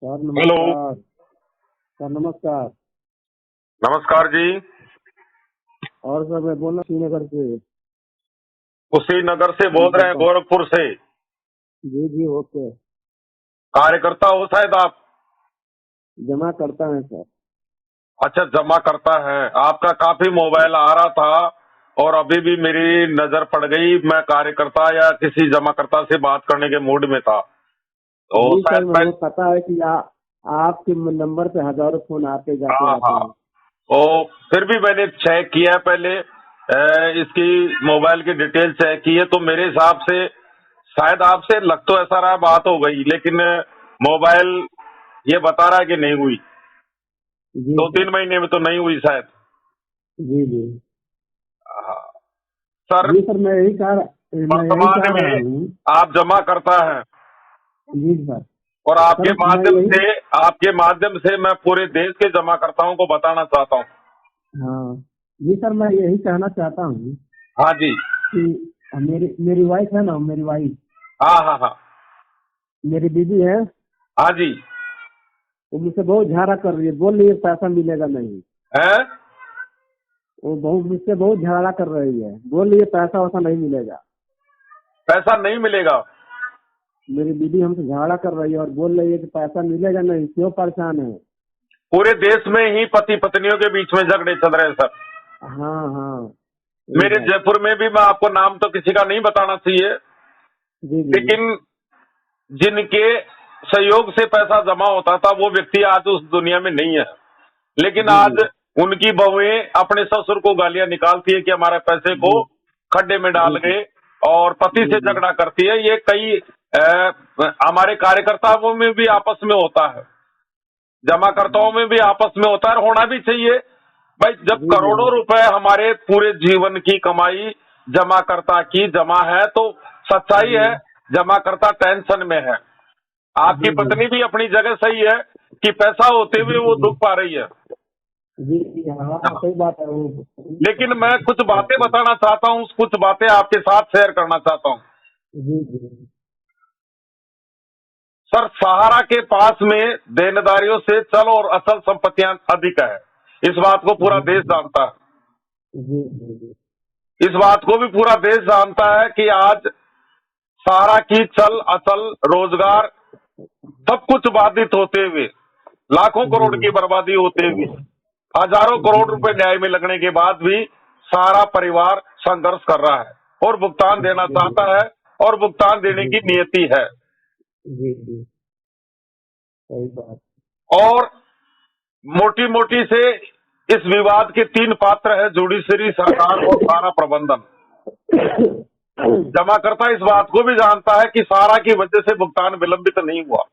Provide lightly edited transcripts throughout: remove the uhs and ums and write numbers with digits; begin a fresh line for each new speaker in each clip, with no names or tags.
Sir
hello.
नमस्कार। Sir नमस्कार।
नमस्कार जी।
और सर मैं बोल रहा श्रीनगर से।
कुशीनगर से
जी
बोल रहे हैं,
करता हूँ।
गोरखपुर से।
जी जी ओके।
कार्यकर्ता हो शायद आप।
जमा करता है सर।
अच्छा, जमा करता है। आपका काफी मोबाइल आ रहा था और अभी भी मेरी नजर पड़ गई। मैं कार्यकर्ता या किसी जमाकर्ता से बात करने के मूड में था, तो
जी सर
शायद
मेरे को पता है कि आपके नंबर पे हजारों फोन आते जाते
हाँ
रहते
हाँ।
हैं।
तो फिर भी मैंने चेक किया पहले, इसकी मोबाइल की डिटेल चेक की है, तो मेरे हिसाब से शायद आपसे लग तो ऐसा रहा बात हो गई, लेकिन मोबाइल ये बता रहा है कि नहीं हुई।
जी
दो
सर।
तीन महीने में तो नहीं हुई शायद।
जी जी।
हाँ। सर,
जी सर मैं यही कह
वर्तमान
रहा
में
हूँ।
आप जमा करता है
जी सर।
और
सर मैं यही।
आपके माध्यम से मैं पूरे देश के जमाकर्ताओं को बताना चाहता हूँ।
हाँ। जी सर मैं यही कहना चाहता हूँ
हाँ जी।
कि मेरी मेरी वाइफ है ना, मेरी वाइफ,
हाँ हाँ हाँ।
मेरी दीदी है।
हाँ जी।
वो मुझसे बहुत झगड़ा कर रही है, बोल रही है पैसा मिलेगा नहीं।
है।
वो मुझसे बहुत झगड़ा कर रही है, बोल रही है पैसा वैसा नहीं मिलेगा।
पैसा नहीं मिलेगा।
मेरी दीदी हमसे झगड़ा कर रही है और बोल रही है कि पैसा मिलेगा नहीं, क्यों परेशान है।
पूरे देश में ही पति पत्नियों के बीच में झगड़े चल रहे हैं सर।
हाँ हाँ। यही
मेरे
बात।
जयपुर में भी, मैं आपको नाम तो किसी का नहीं बताना चाहिए,
जी जी जी।
लेकिन जिनके सहयोग से पैसा जमा होता था वो व्यक्ति आज उस दुनिया में नहीं है। लेकिन
जी
आज
जी
उनकी बहुएं अपने ससुर को गालियां निकालती है कि हमारे पैसे को
जी
खड्डे में
जी
डाल
जी
गए, और पति
जी
से
जी
झगड़ा करती है। ये कई हमारे कार्यकर्ताओं में भी आपस में होता है, जमाकर्ताओं में भी आपस में होता है, और होना भी चाहिए। भाई, जब
जी जी
करोड़ों रुपए हमारे पूरे जीवन की कमाई जमाकर्ता की जमा है, तो सच्चाई
जी
है जमाकर्ता टेंशन में है। आपकी
जी
पत्नी भी अपनी जगह सही है कि पैसा होते हुए
जी
वो
जी
दुख पा रही है।
जी जी। हाँ सही बात है वो।
लेकिन मैं कुछ बातें बताना चाहता हूँ, कुछ बातें आपके साथ शेयर करना चाहता हूँ।
जी जी
सर, सहारा के पास में देनदारियों से चल और अचल संपत्तियां अधिक है। इस बात को पूरा
जी
देश जानता है।
जी जी जी
इस बात को भी पूरा देश जानता है कि आज सहारा की चल अचल, रोजगार, सब कुछ बाधित होते हुए, लाखों करोड़ की बर्बादी होते हुए, हजारों करोड़ रुपए न्याय में लगने के बाद भी सारा परिवार संघर्ष कर रहा है और भुगतान देना चाहता है, और भुगतान देने
जी
की नियति है।
जी जी। सही बात।
और मोटी मोटी से इस विवाद के तीन पात्र है: जुडिशरी, सरकार और सारा प्रबंधन। जमाकर्ता इस बात को भी जानता है कि सारा की वजह से भुगतान विलंबित नहीं हुआ,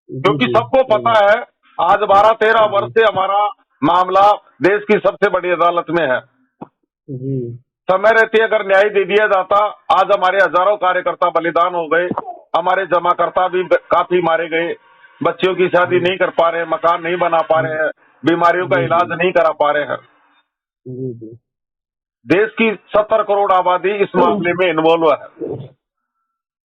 जी
क्योंकि
जी
सबको
सही
पता
बात।
है आज 12-13 वर्ष
जी
से हमारा मामला देश की सबसे बड़ी अदालत में है।
जी
समय रहते अगर न्याय दे दिया जाता, आज हमारे हजारों कार्यकर्ता बलिदान हो गए, हमारे जमाकर्ता भी काफी मारे गए, बच्चियों की शादी
जी
नहीं कर पा रहे, मकान नहीं बना पा रहे हैं, बीमारियों का
जी
इलाज नहीं करा पा रहे हैं।
जी जी
देश की 70 करोड़ आबादी इस मामले में इन्वॉल्व है।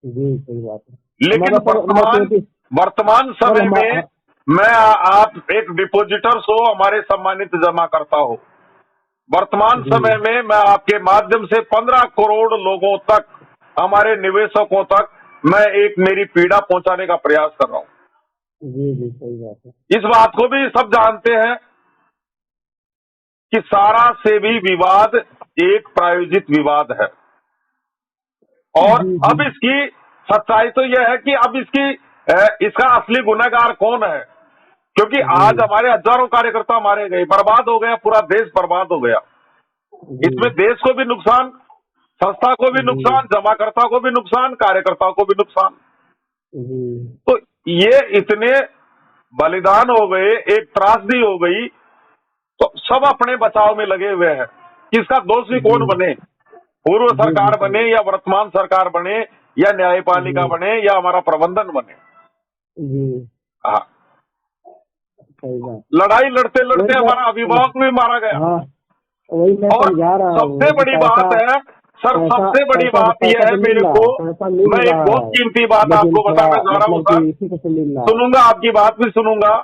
जी सही बात है।
लेकिन
हमारा सर हमारे
वर्तमान
सर
समय में
हमारा।
मैं आप एक डिपोजिटर्स हो, हमारे सम्मानित जमाकर्ता हो, वर्तमान
जी
समय में मैं आपके माध्यम से 15 करोड़ लोगों तक, हमारे निवेशकों तक, मैं एक मेरी पीड़ा पहुंचाने का प्रयास कर रहा हूं।
जी जी सही बात है।
इस बात को भी सब जानते हैं कि सारा से भी विवाद एक प्रायोजित विवाद है, और
जी जी
अब इसकी सच्चाई तो यह है कि अब इसका असली गुनहगार कौन है, क्योंकि
जी
आज हमारे हजारों कार्यकर्ता मारे गए, बर्बाद हो गया, पूरा देश बर्बाद हो गया।
जी
इसमें देश को भी नुकसान, संस्था को भी
जी
नुकसान, जमाकर्ता को भी नुकसान, कार्यकर्ताओं को भी नुकसान।
जी
तो ये इतने बलिदान हो गए, एक त्रासदी हो गई, तो सब अपने बचाव में लगे हुए हैं कि इसका दोषी
जी
कौन बने, पूर्व
जी जी
सरकार
सही।
बने या वर्तमान सरकार बने या न्यायपालिका
जी
बने या हमारा प्रबंधन बने।
जी
हाँ,
सही बात।
लड़ाई लड़ते
वही
लड़ते हमारा
सर।
अभिभावक भी मारा गया।
हाँ वही मैं
और
समझा रहा
सबसे
हूँ कि
बड़ी
पैसा।
बात है, सर
पैसा
सबसे बड़ी
पैसा
बात यह
पैसा
है
तो मिल
मेरे
रहा
को,
है, पैसा मिल
मैं एक
रहा
बहुत
है,
कीमती बात
लेकिन
आपको
थोड़ा
बताना चाह रहा हूँ
मतलब
सर,
कि इसी को से मिल रहा है।
सुनूंगा आपकी बात भी सुनूंगा।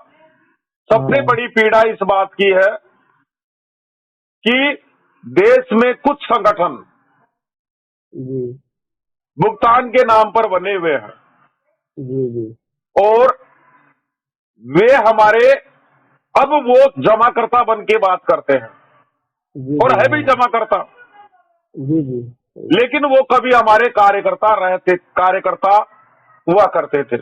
सबसे
हाँ
बड़ी पीड़ा इस बात की है कि देश में कुछ संगठन
जी
भुगतान के नाम पर बने हुए हैं
जी जी
और वे हमारे अब वो जमाकर्ता बन के बात करते हैं
जी
और
जी
है भी
हाँ
जमाकर्ता,
जी जी
लेकिन वो कभी हमारे कार्यकर्ता हुआ करते थे।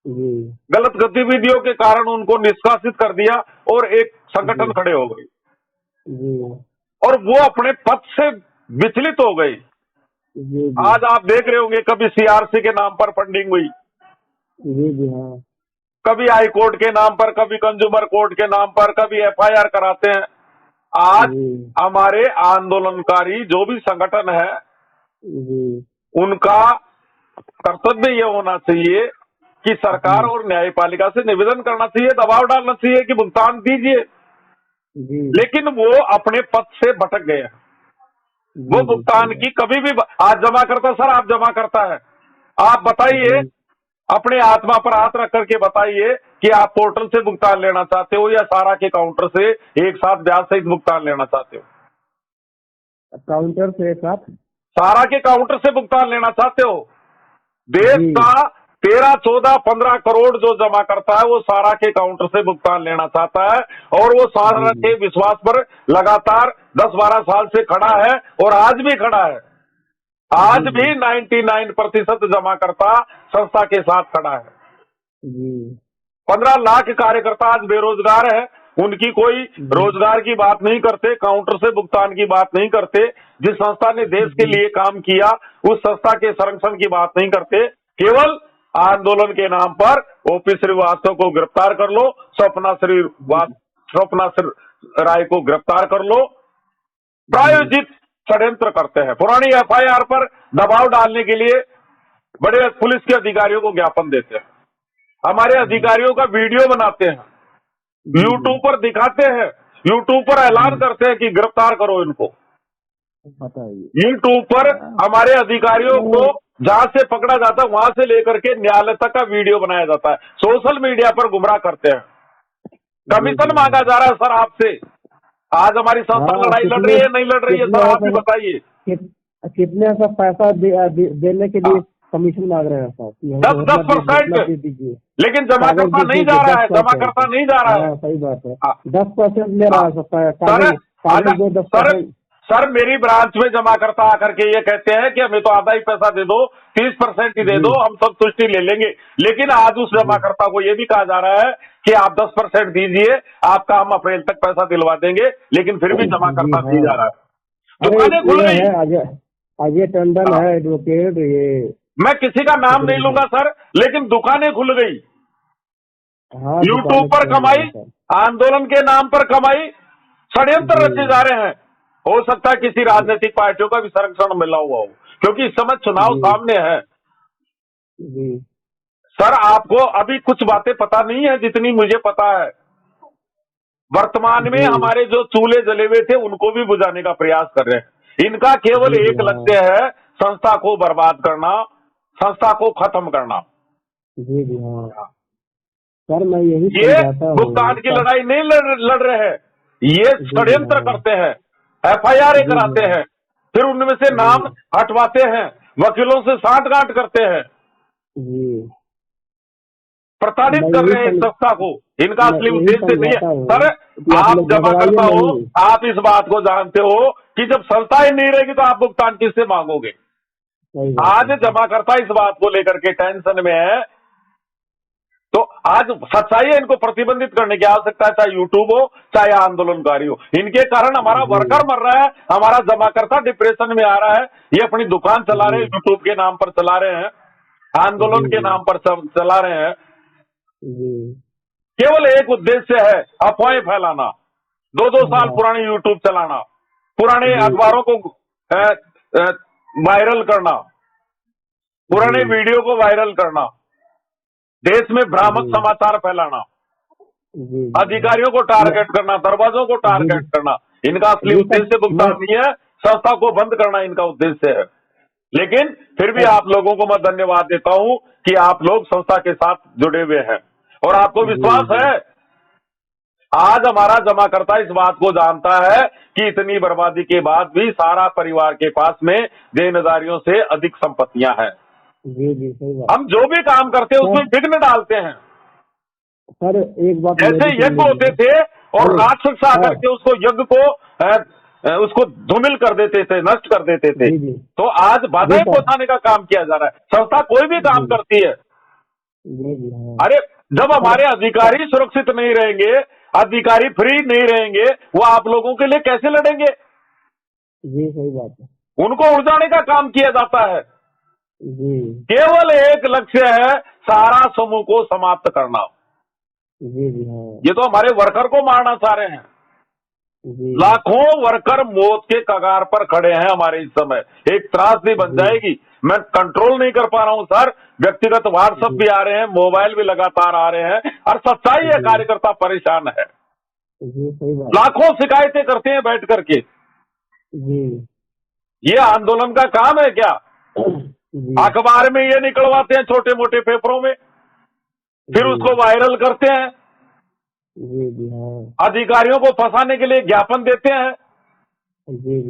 जी
गलत गतिविधियों के कारण उनको निष्कासित कर दिया और एक संगठन
जी
खड़े हो गए
जी
और वो अपने पद से विचलित हो गई।
जी जी
आज आप देख रहे होंगे कभी सीआरसी के नाम पर फंडिंग हुई,
जी जी हाँ
कभी हाई कोर्ट के नाम पर, कभी कंज्यूमर कोर्ट के नाम पर, कभी एफआईआर कराते हैं। आज
जी
हमारे आंदोलनकारी जो भी संगठन है
जी
उनका कर्तव्य यह होना चाहिए कि सरकार
जी
और न्यायपालिका से निवेदन करना चाहिए, दबाव डालना चाहिए कि भुगतान दीजिए,
जी
लेकिन वो अपने पद से भटक गए हैं। वो
जी जी
भुगतान
सही
की कभी भी आज जमा करता, सर आप जमा करता है, आप बताइए,
बात।
अपने आत्मा पर हाथ रख करके बताइए कि आप पोर्टल से भुगतान लेना चाहते हो या सारा के काउंटर से एक साथ ब्याज सहित भुगतान लेना चाहते हो?
काउंटर से साथ
सारा के काउंटर से भुगतान लेना चाहते हो? देश
जी
का 13, 14, 15 करोड़ जो जमा करता है वो सारा के काउंटर से भुगतान लेना चाहता है और वो सारा
जी
के विश्वास पर लगातार 10-12 साल से खड़ा है और आज भी खड़ा है। आज
जी
भी 99% जमा करता संस्था के साथ खड़ा है।
जी
15 लाख कार्यकर्ता आज बेरोजगार है, उनकी कोई रोजगार की बात नहीं करते, काउंटर से भुगतान की बात नहीं करते, जिस संस्था ने देश के लिए काम किया उस संस्था के संरक्षण की बात नहीं करते, केवल आंदोलन के नाम पर ओपी श्रीवास्तव को गिरफ्तार कर लो, स्वप्ना राय को गिरफ्तार कर लो, प्रायोजित षड्यंत्र करते हैं। पुरानी एफआईआर पर दबाव डालने के लिए बड़े पुलिस के अधिकारियों को ज्ञापन देते हैं, हमारे अधिकारियों का वीडियो बनाते हैं, यूट्यूब पर दिखाते हैं, यूट्यूब पर ऐलान करते हैं कि गिरफ्तार करो इनको।
बताइए
यूट्यूब पर हमारे अधिकारियों को जहां से पकड़ा जाता है वहां से लेकर के न्यायालय तक का वीडियो बनाया जाता है, सोशल मीडिया पर गुमराह करते हैं। कमीशन मांगा जा रहा है सर आपसे। आज हमारी संस्था लड़ाई लड़ रही है नहीं लड़ रही है, सर आप ही बताइए।
कितने ऐसा पैसा देने के लिए कमीशन मांग रहे हैं सर?
10%,
दीजिए,
लेकिन जमा करता नहीं जा रहा है, जमा करता नहीं जा रहा है।
सही बात है, 10% ले रहा है
सर, सर मेरी ब्रांच में जमा करता आकर के ये कहते हैं कि हमें तो आधा ही पैसा दे दो, 30% ही दे दो, हम सब तुष्टि ले लेंगे। लेकिन आज उस जमाकर्ता को ये भी कहा जा रहा है कि आप 10% दीजिए, आपका हम अप्रैल तक पैसा दिलवा देंगे, लेकिन फिर भी जमाकर्ता नहीं जा रहा है। दुकानें खुल गई,
अजय टंडन है एडवोकेट, ये
मैं किसी का नाम नहीं लूंगा सर, लेकिन दुकानें खुल गई। यूट्यूब पर कमाई, आंदोलन के नाम पर कमाई, षड्यंत्र रचे जा रहे हैं। हो सकता है किसी राजनीतिक पार्टियों का भी संरक्षण मिला हुआ हो, क्योंकि इस समय चुनाव सामने है। सर आपको अभी कुछ बातें पता नहीं है जितनी मुझे पता है। वर्तमान में हमारे जो चूल्हे जले हुए थे उनको भी बुझाने का प्रयास कर रहे हैं। इनका केवल एक लक्ष्य है, संस्था को बर्बाद करना, संस्था को खत्म करना।
जी जी हाँ सर, मैं यही
ये भुगतान की लड़ाई नहीं लड़ रहे हैं, ये षड्यंत्र करते हैं, एफआईआर कराते हैं, फिर उनमें से नाम हटवाते हैं, वकीलों से साठगांठ करते हैं, प्रताड़ित कर रहे हैं इस संस्था को। इनका असली उद्देश्य नहीं है। सर आप जमा करता हो, आप इस बात को जानते हो कि जब संस्था ही नहीं रहेगी तो आप भुगतान किससे मांगोगे? आज जमा करता इस बात को लेकर के टेंशन में है, तो आज सच्चाई है, इनको प्रतिबंधित करने की आवश्यकता है, चाहे यूट्यूब हो चाहे आंदोलनकारी हो। इनके कारण हमारा वर्कर मर रहा है, हमारा जमाकर्ता डिप्रेशन में आ रहा है, ये अपनी दुकान चला रहे हैं, यूट्यूब के नाम पर चला रहे हैं, आंदोलन के नाम पर चला रहे हैं। केवल एक उद्देश्य है, अफवाहें फैलाना, 2-2 साल पुरानी यूट्यूब चलाना, पुराने अखबारों को वायरल करना, पुराने वीडियो को वायरल करना, देश में भ्रामक समाचार फैलाना, अधिकारियों को टारगेट करना, दरवाजों को टारगेट करना। इनका असली उद्देश्य भुगतान नहीं है, संस्था को बंद करना इनका उद्देश्य है। लेकिन फिर भी आप लोगों को मैं धन्यवाद देता हूं कि आप लोग संस्था के साथ जुड़े हुए हैं और आपको विश्वास है। आज हमारा जमाकर्ता इस बात को जानता है कि इतनी बर्बादी के बाद भी सारा परिवार के पास में देनदारियों से अधिक संपत्तियां हैं।
जी जी सही बात।
हम जो भी काम करते हैं उसमें विघ्न डालते हैं।
सर एक बात
जैसे यज्ञ होते थे और राक्षस आकर के उसको यज्ञ को उसको धूमिल कर देते थे, नष्ट कर देते थे। तो आज बाधाएं पहुंचाने का काम किया जा रहा है। संस्था कोई भी काम करती है। अरे जब हमारे अधिकारी सुरक्षित नहीं रहेंगे, अधिकारी फ्री नहीं रहेंगे, वो आप लोगों के लिए कैसे लड़ेंगे?
जी सही बात है।
उनको उड़ाने का काम किया जाता है।
जी
केवल एक लक्ष्य है, सारा समूह को समाप्त करना।
जी जी हाँ।
ये तो हमारे वर्कर को मारना चाह रहे हैं। लाखों वर्कर मौत के कगार पर खड़े हैं हमारे इस समय। एक त्रासदी बन जाएगी। मैं कंट्रोल नहीं कर पा रहा हूं सर। व्यक्तिगत व्हाट्सएप भी आ रहे हैं, मोबाइल भी लगातार आ रहे हैं और सच्चाई है, कार्यकर्ता परेशान है। लाखों शिकायतें करते हैं बैठ करके। ये आंदोलन का काम है क्या? अखबार में ये निकलवाते हैं छोटे मोटे पेपरों में, फिर उसको वायरल करते हैं। अधिकारियों को फंसाने के लिए ज्ञापन देते हैं,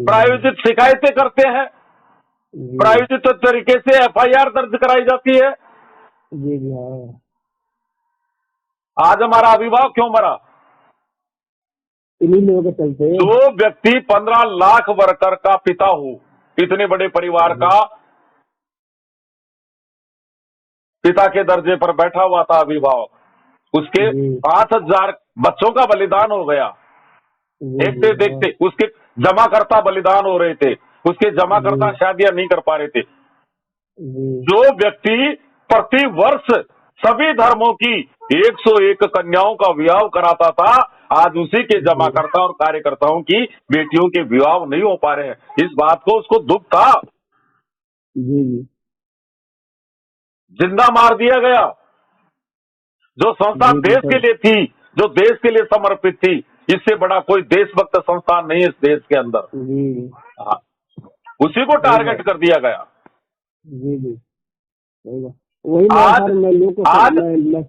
प्रायोजित शिकायतें करते हैं, प्रायोजित तरीके से एफआईआर दर्ज कराई जाती है। आज हमारा अभिभावक क्यों मरा?
इन्हीं लोगों के चलते।
जो व्यक्ति 15 लाख वर्कर का पिता हो, इतने बड़े परिवार का पिता के दर्जे पर बैठा हुआ था अभिभावक, उसके 5000 बच्चों का बलिदान हो गया। देखते देखते उसके जमाकर्ता बलिदान हो रहे थे, उसके जमाकर्ता शादियां नहीं कर पा रहे थे। जो व्यक्ति प्रति वर्ष सभी धर्मों की 101 कन्याओं का विवाह कराता था, आज उसी के जमाकर्ता और कार्यकर्ताओं की बेटियों के विवाह नहीं हो पा रहे हैं। इस बात को उसको दुख था। जिंदा मार दिया गया। जो संस्था देश के लिए थी, जो देश के लिए समर्पित थी, इससे बड़ा कोई देशभक्त संस्था नहीं इस देश के अंदर। हाँ, उसी को टारगेट कर दिया गया। आज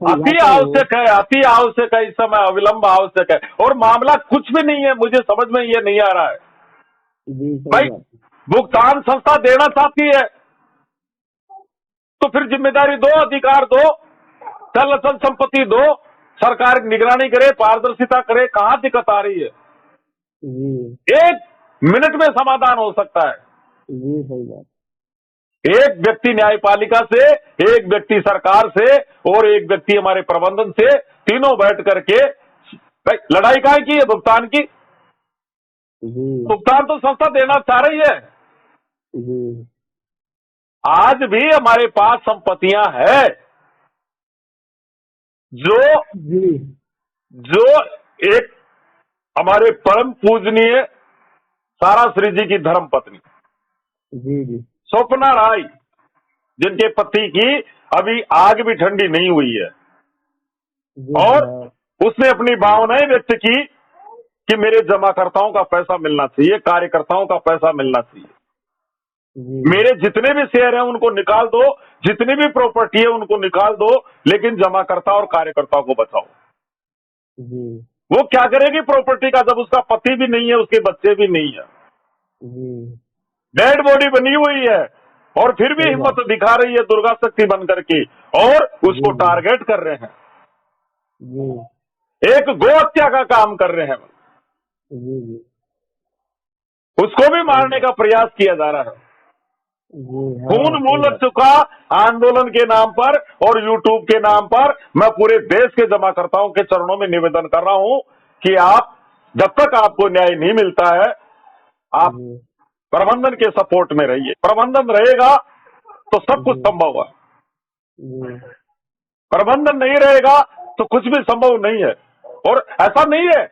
अति आवश्यक है, अति आवश्यक है, इस समय अविलंब आवश्यक है। और मामला कुछ भी नहीं है, मुझे समझ में ये नहीं आ रहा है भाई। भुगतान संस्था देना चाहती है तो फिर जिम्मेदारी दो, अधिकार दो, चल अचल संपत्ति दो, सरकार निगरानी करे, पारदर्शिता करे। कहां दिक्कत आ रही है? 1 मिनट में समाधान हो सकता है। एक व्यक्ति न्यायपालिका से, एक व्यक्ति सरकार से और एक व्यक्ति हमारे प्रबंधन से, तीनों बैठ करके लड़ाई काहे की है? भुगतान की। भुगतान तो संस्था देना चाह रही है। आज भी हमारे पास संपत्तियां है जो एक हमारे परम पूजनीय साराश्री जी की धर्म पत्नी स्वप्ना राय, जिनके पति की अभी आग भी ठंडी नहीं हुई है, और उसने अपनी भावनाएं व्यक्त की कि मेरे जमाकर्ताओं का पैसा मिलना चाहिए, कार्यकर्ताओं का पैसा मिलना चाहिए। मेरे जितने भी शेयर हैं उनको निकाल दो, जितनी भी प्रॉपर्टी है उनको निकाल दो, लेकिन जमाकर्ता और कार्यकर्ताओं को बचाओ। वो क्या करेगी प्रॉपर्टी का, जब उसका पति भी नहीं है, उसके बच्चे भी नहीं है, डेड बॉडी बनी हुई है, और फिर भी हिम्मत दिखा रही है दुर्गा शक्ति बन करके, और उसको टारगेट कर रहे हैं। एक गो हत्या का काम कर रहे हैं, उसको भी मारने का प्रयास किया जा रहा है। खून मूल चुका आंदोलन के नाम पर और यूट्यूब के नाम पर। मैं पूरे देश के जमाकर्ताओं के चरणों में निवेदन कर रहा हूं कि आप, जब तक आपको न्याय नहीं मिलता है, आप प्रबंधन के सपोर्ट में रहिए। प्रबंधन रहेगा तो सब कुछ संभव है, प्रबंधन नहीं रहेगा तो कुछ भी संभव नहीं है। और ऐसा नहीं है,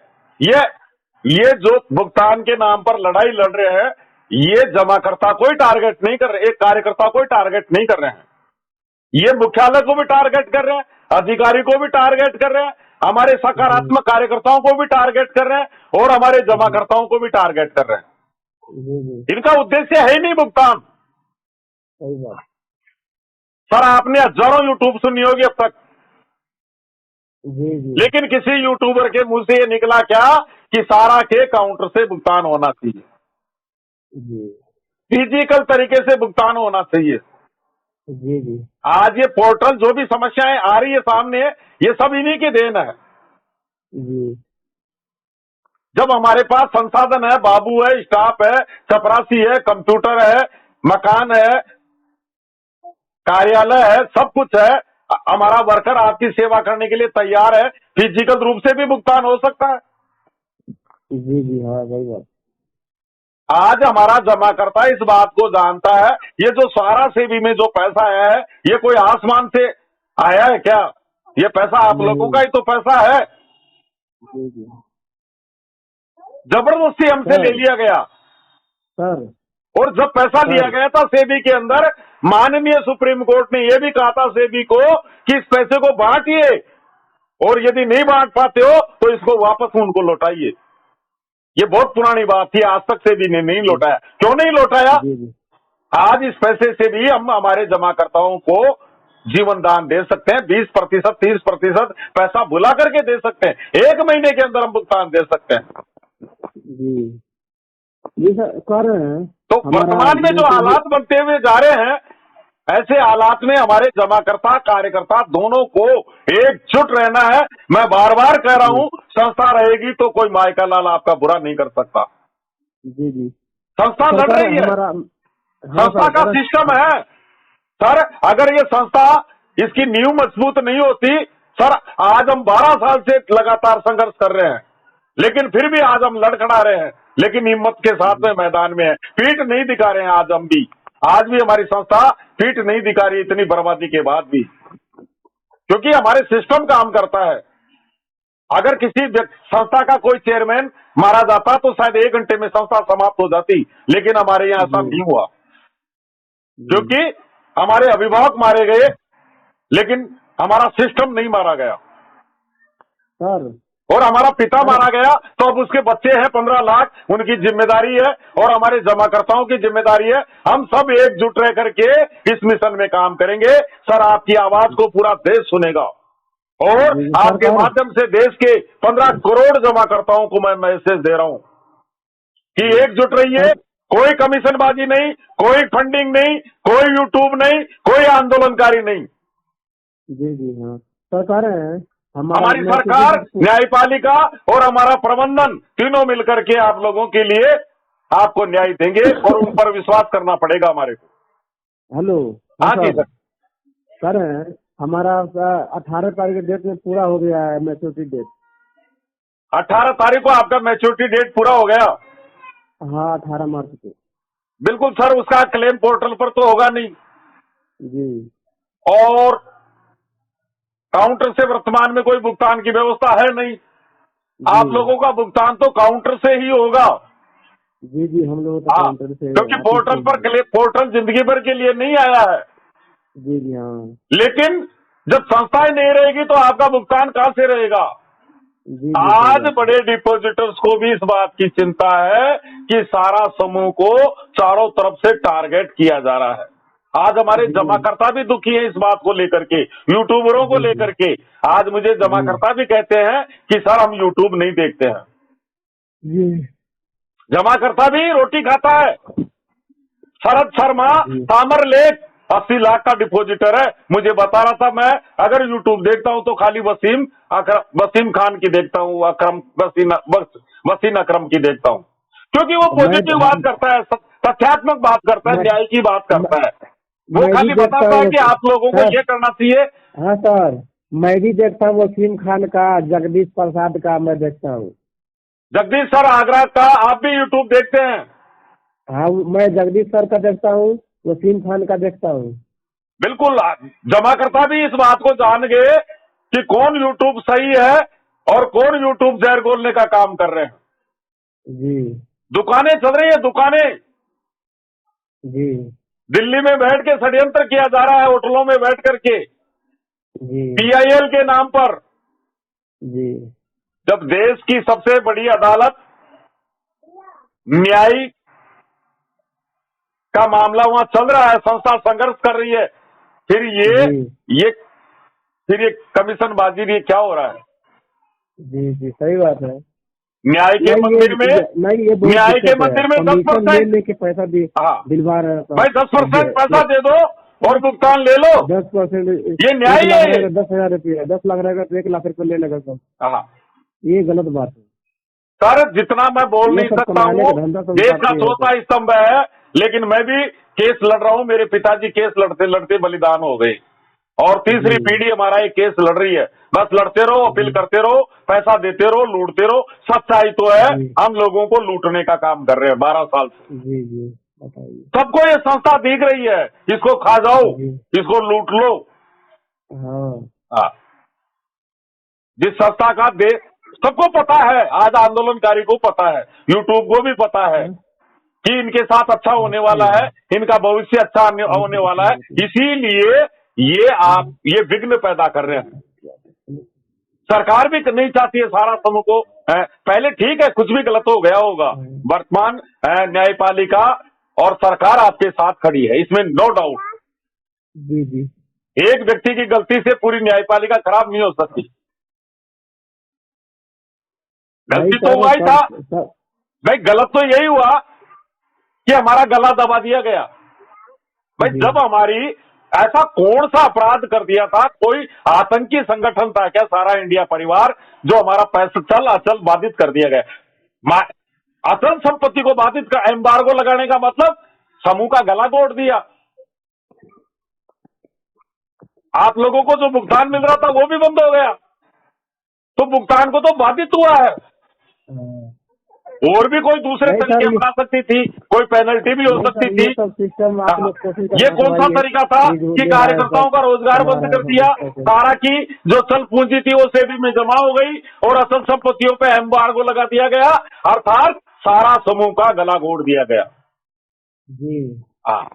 ये जो भुगतान के नाम पर लड़ाई लड़ रहे हैं, ये जमाकर्ता कोई टारगेट नहीं कर रहे, एक कार्यकर्ता कोई टारगेट नहीं कर रहे हैं। ये मुख्यालय को भी टारगेट कर रहे हैं, अधिकारी को भी टारगेट कर रहे हैं, हमारे सकारात्मक कार्यकर्ताओं को भी टारगेट कर रहे हैं, और हमारे जमाकर्ताओं को भी टारगेट कर रहे हैं।
जी
इनका उद्देश्य है ही नहीं भुगतान।
सही बात।
सर आपने हजारों यूट्यूब सुनी होगी अब तक,
जी
लेकिन किसी यूट्यूबर के मुंह से ये निकला क्या कि सारा के काउंटर से भुगतान होना चाहिए,
जी
फिजिकल तरीके से भुगतान होना चाहिए।
जी
आज ये पोर्टल जो भी समस्याएं आ रही है सामने, ये सब इन्हीं की देन है।
जी
जब हमारे पास संसाधन है, बाबू है, स्टाफ है, चपरासी है, कंप्यूटर है, मकान है, कार्यालय है, सब कुछ है, हमारा वर्कर आपकी सेवा करने के लिए तैयार है, फिजिकल रूप से भी भुगतान हो सकता है।
जी हाँ सही बात।
आज हमारा जमाकर्ता इस बात को जानता है, ये जो सारा सेवी में जो पैसा है, ये कोई आसमान से आया है क्या? ये पैसा आप लोगों का ही तो पैसा है,
जी
जबरदस्ती हमसे ले लिया गया।
सर
और जब पैसा लिया गया था सेबी के अंदर, माननीय सुप्रीम कोर्ट ने यह भी कहा था सेबी को कि इस पैसे को बांटिए, और यदि नहीं बांट पाते हो तो इसको वापस उनको लौटाइए। ये बहुत पुरानी बात थी, आज तक सेबी ने नहीं लौटाया। क्यों नहीं लौटाया?
जी
आज इस पैसे से भी हम हमारे जमाकर्ताओं को जीवन दान दे सकते हैं, 20%, 30% पैसा बुला करके दे सकते हैं, 1 महीने के अंदर हम भुगतान दे सकते हैं।
जी सर कर रहे हैं।
तो वर्तमान में जो हालात बनते हुए जा रहे हैं, ऐसे हालात में हमारे जमाकर्ता कार्यकर्ता दोनों को एकजुट रहना है। मैं बार बार कह रहा हूं, संस्था रहेगी तो कोई माई का लाल आपका बुरा नहीं कर सकता।
जी
संस्था लड़ रही है, संस्था का सिस्टम है सर। अगर ये संस्था इसकी नींव मजबूत नहीं होती सर, आज हम 12 साल से लगातार संघर्ष कर रहे हैं, लेकिन फिर भी आज हम लड़खड़ा रहे हैं, लेकिन हिम्मत के साथ में मैदान में है, पीठ नहीं दिखा रहे हैं। आज भी हमारी संस्था पीठ नहीं दिखा रही, इतनी बर्बादी के बाद भी, क्योंकि हमारे सिस्टम काम करता है। अगर किसी संस्था का कोई चेयरमैन मारा जाता तो शायद 1 घंटे में संस्था समाप्त हो जाती, लेकिन हमारे यहाँ ऐसा नहीं हुआ, क्योंकि हमारे अभिभावक मारे गए, लेकिन हमारा सिस्टम नहीं मारा गया
सर।
और हमारा पिता मारा गया तो अब उसके बच्चे हैं 15 लाख, उनकी जिम्मेदारी है और हमारे जमाकर्ताओं की जिम्मेदारी है। हम सब एकजुट रह करके इस मिशन में काम करेंगे सर। आपकी आवाज को पूरा देश सुनेगा और आपके माध्यम से देश के 15 करोड़ जमाकर्ताओं को मैं मैसेज दे रहा हूं कि एकजुट रहिए। कोई कमीशनबाजी नहीं, कोई फंडिंग नहीं, कोई यूट्यूब नहीं, कोई आंदोलनकारी नहीं।
जी हाँ सर कह रहे हैं
हमारी सरकार, न्यायपालिका और हमारा प्रबंधन तीनों मिलकर के आप लोगों के लिए आपको न्याय देंगे और उन पर विश्वास करना पड़ेगा हमारे को।
हेलो
हाँ जी सर।
सर हमारा 18 तारीख के डेट में पूरा हो गया है मैच्योरिटी डेट।
18 तारीख को आपका मैच्योरिटी डेट पूरा हो गया?
हाँ 18 मार्च को।
बिल्कुल सर, उसका क्लेम पोर्टल पर तो होगा नहीं
जी,
और काउंटर से वर्तमान में कोई भुगतान की व्यवस्था है नहीं। आप लोगों का भुगतान तो काउंटर से ही होगा।
जी हम लोग तो काउंटर से,
क्योंकि पोर्टल पर पोर्टल जिंदगी भर के लिए नहीं आया है।
जी हाँ।
लेकिन जब संस्थाएं नहीं रहेगी तो आपका भुगतान कहां से रहेगा? आज बड़े डिपॉजिटर्स को भी इस बात की चिंता है कि सारा समूह को चारों तरफ से टारगेट किया जा रहा है। आज हमारे जमाकर्ता भी दुखी हैं इस बात को लेकर के, यूट्यूबरों को लेकर के। आज मुझे जमाकर्ता भी कहते हैं कि सर हम यूट्यूब नहीं देखते हैं। जमाकर्ता भी रोटी खाता है। शरद शर्मा सामर लेक 80 लाख का डिपॉजिटर है, मुझे बता रहा था। मैं अगर यूट्यूब देखता हूं तो खाली वसीम खान की देखता हूं, वसीम अकरम की देखता हूं, क्योंकि वो पॉजिटिव बात करता है, तथ्यात्मक बात करता है, न्याय की बात करता है। वो खाली बताता है कि आप लोगों को ये करना चाहिए।
हाँ सर, मैं भी देखता हूँ वसीम खान का, जगदीश प्रसाद का मैं देखता हूँ।
जगदीश सर आगरा का, आप भी यूट्यूब देखते हैं?
हाँ मैं जगदीश सर का देखता हूँ, वसीम खान का देखता हूँ।
बिल्कुल, जमाकर्ता भी इस बात को जान गए कि कौन यूट्यूब सही है और कौन यूट्यूब जहर घोलने का काम कर रहे हैं।
जी
दुकानें चल रही है, दुकानें।
जी
दिल्ली में बैठ के षड्यंत्र किया जा रहा है, होटलों में बैठ करके PIL के नाम पर।
जी
जब देश की सबसे बड़ी अदालत न्यायिक का मामला वहां चल रहा है, संस्था संघर्ष कर रही है, फिर
जी
ये कमीशनबाजी, ये क्या हो रहा है?
जी जी, सही बात है।
न्याय के मंदिर में,
नहीं, ये बहुत
न्याय के
दिक्कत है।
मंदिर में
कमीशन
10%,
लेके पैसा
हाँ
दिलवा रहे हैं
भाई 10% पैसा दे दो और भुगतान ले लो,
10%।
ये न्याय है।
10,000 रुपये, 10 लाख रहेगा तो 1 लाख रुपये ले लेगा सब।
हाँ
ये गलत बात है।
सर, जितना मैं बोल
ये
नहीं
सब
सकता
कमाने
हूँ,
का धंधा
देश का
संस्कृति है।
चौथा स्तंभ है, लेकिन मैं भी केस लड़ रहा हूँ। मेरे पिताजी केस लड़ते लड़ते बलिदान हो गए और तीसरी
जी।
पीढ़ी हमारा एक केस लड़ रही है। बस लड़ते रहो, अपील करते रहो, पैसा देते रहो, लूटते रहो। सच्चाई तो है
जी।
हम लोगों को लूटने का काम कर रहे हैं 12 साल से।
जी जी, बताइए।
सबको ये संस्था दिख रही है, इसको खा जाओ,
जी।
इसको लूट लो।
हाँ।
जिस संस्था का देश सबको पता है, आज आंदोलनकारी को पता है, यूट्यूब को भी पता है कि इनके साथ अच्छा होने वाला है, इनका भविष्य अच्छा होने वाला है, इसीलिए ये विघ्न पैदा कर रहे हैं। सरकार भी नहीं चाहती है सारा समूह को। पहले ठीक है, कुछ भी गलत हो गया होगा, वर्तमान न्यायपालिका और सरकार आपके साथ खड़ी है, इसमें नो डाउट।
जी जी,
एक व्यक्ति की गलती से पूरी न्यायपालिका खराब नहीं हो सकती। गलती तो हुआ ही था भाई, गलत तो यही हुआ कि हमारा गला दबा दिया गया। भाई जब हमारी, ऐसा कौन सा अपराध कर दिया था? कोई आतंकी संगठन था क्या सारा इंडिया परिवार, जो हमारा पैसा चल अचल बाधित कर दिया गया? अचल संपत्ति को बाधित कर, एम्बार्गो लगाने का मतलब समूह का गला तोड़ दिया। आप लोगों को जो भुगतान मिल रहा था वो भी बंद हो गया, तो भुगतान को तो बाधित हुआ है। और भी कोई दूसरे तरीके अपना सकती थी, कोई पेनल्टी भी हो सकती थी। ये कौन सा तरीका था कि कार्यकर्ताओं का रोजगार बंद कर दिया, सारा की जो चल पूंजी थी वो सेबी में जमा हो गई और अचल संपत्तियों पे एम्बार्गो लगा दिया गया, अर्थात सारा समूह का गला घोट दिया गया।
जी
हाँ,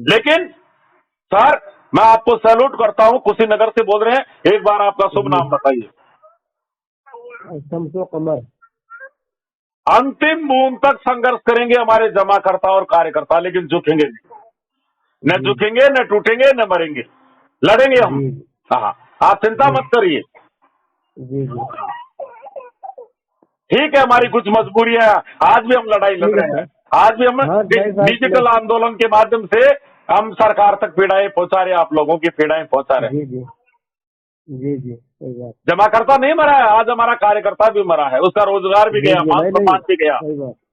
लेकिन सर मैं आपको सैल्यूट करता हूं, कुशीनगर से बोल रहे हैं, एक बार आपका शुभ नाम बताइए।
शमसो कमर।
अंतिम बूंद तक संघर्ष करेंगे हमारे जमाकर्ता और कार्यकर्ता, लेकिन झुकेंगे नहीं, न झुकेंगे, न टूटेंगे, न मरेंगे, लड़ेंगे हम। हाँ, आप चिंता मत करिए। ठीक है, हमारी कुछ मजबूरियां, आज भी हम लड़ाई लड़ रहे हैं, आज भी हम डिजिटल आंदोलन के माध्यम से हम सरकार तक पीड़ाएं पहुंचा रहे हैं, आप लोगों की पीड़ाएं पहुंचा रहे हैं।
जी जी, सही बात।
जमाकर्ता नहीं मरा है, आज हमारा कार्यकर्ता भी मरा है, उसका रोजगार भी गया, मान सम्मान भी गया।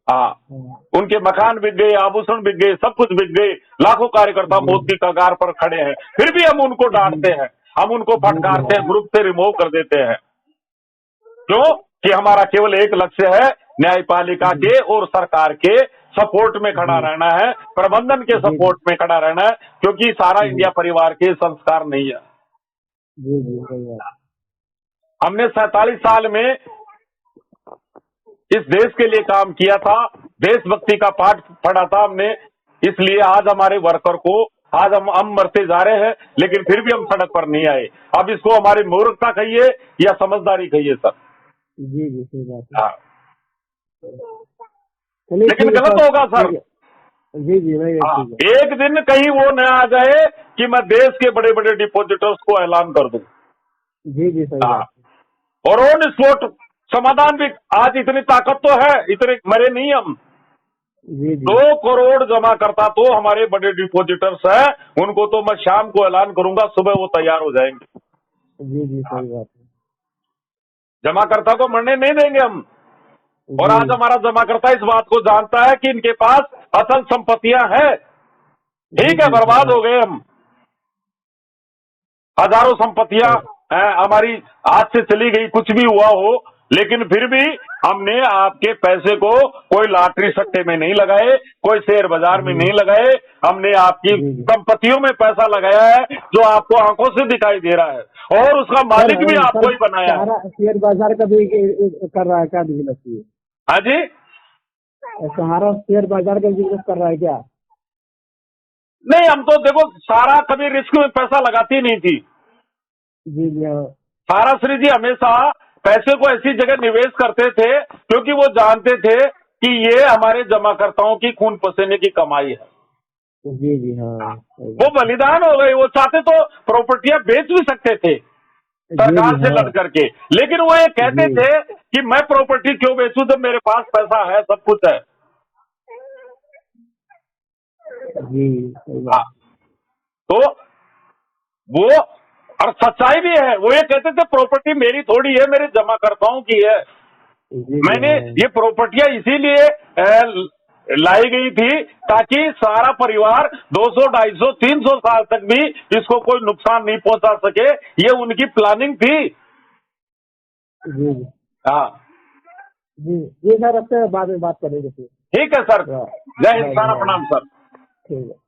हाँ, उनके मकान बिक गए, आभूषण बिक गए, सब कुछ बिक गए, लाखों कार्यकर्ता मौत की कगार पर खड़े हैं, फिर भी हम उनको डांटते हैं, हम उनको फटकारते हैं, ग्रुप से रिमूव कर देते हैं। क्यों? कि हमारा केवल एक लक्ष्य है, न्यायपालिका के और सरकार के सपोर्ट में खड़ा रहना है, प्रबंधन के सपोर्ट में खड़ा रहना है, क्योंकि सारा इंडिया परिवार के संस्कार नहीं है। हमने 47 साल में इस देश के लिए काम किया था, देशभक्ति का पाठ पढ़ा था हमने, इसलिए आज हमारे वर्कर को, आज हम मरते जा रहे हैं, लेकिन फिर भी हम सड़क पर नहीं आए। अब इसको हमारी मूर्खता कहिए या समझदारी कहिए सर।
जी जी, सही बात है।
हाँ, लेकिन गलत होगा सर।
जी जी,
हाँ, एक दिन कहीं वो न आ जाए कि मैं देश के बड़े बड़े डिपॉजिटर्स को ऐलान कर दूं।
जी जी, सही बात।
और ऑन स्पॉट समाधान भी, आज इतनी ताकत तो है, इतने मरे नहीं हम।
जी जी,
2 करोड़ जमा करता तो हमारे बड़े डिपॉजिटर्स हैं, उनको तो मैं शाम को ऐलान करूंगा, सुबह वो तैयार हो जाएंगे।
जी जी, सही बात है।
जमाकर्ता को मरने नहीं देंगे हम। और आज हमारा जमाकर्ता इस बात को जानता है कि इनके पास अचल संपत्तियां हैं। ठीक है, बर्बाद हो गए हम, हजारों संपत्तियां हमारी हाथ से चली गई, कुछ भी हुआ हो, लेकिन फिर भी हमने आपके पैसे को कोई लॉटरी सट्टे में नहीं लगाए, कोई शेयर बाजार में नहीं लगाए, हमने आपकी संपत्तियों में पैसा लगाया है, जो आपको आंखों से दिखाई दे रहा है, और उसका मालिक भी आपको ही बनाया है।
शेयर बाजार का भी कर रहा है क्या बिजनेस?
हाँ जी,
सहारा शेयर बाजार का बिजनेस कर रहा है क्या?
नहीं, हम तो देखो सारा कभी रिस्क में पैसा लगाती नहीं थी।
जी जी,
सारा श्री जी हमेशा पैसे को ऐसी जगह निवेश करते थे क्योंकि वो जानते थे कि ये हमारे जमाकर्ताओं की खून पसीने की कमाई है।
जी जी हाँ सही
वो
बात।
बलिदान हो गए, वो चाहते तो प्रॉपर्टियां बेच भी सकते थे
जी
सरकार
जी
से
हाँ
लड़ करके, लेकिन वो ये कहते
जी
थे कि मैं प्रॉपर्टी क्यों बेचूं जब मेरे पास पैसा है, सब कुछ है।
जी सही
हाँ,
बात।
तो वो, और सच्चाई भी है, वो ये कहते थे प्रॉपर्टी मेरी थोड़ी है, मेरे जमाकर्ताओं की है।
जी जी
मैंने
हाँ
ये प्रॉपर्टियां इसीलिए लाई गई थी ताकि सारा परिवार 200, 250, 300 साल तक भी इसको कोई नुकसान नहीं पहुंचा सके, ये उनकी प्लानिंग थी।
जी जी
हाँ,
जी जी सर, अब से बाद में बात करेंगे फिर।
ठीक है सर।
हाँ,
जय हिंद, सारा
हाँ,
प्रणाम सर।
ठीक है।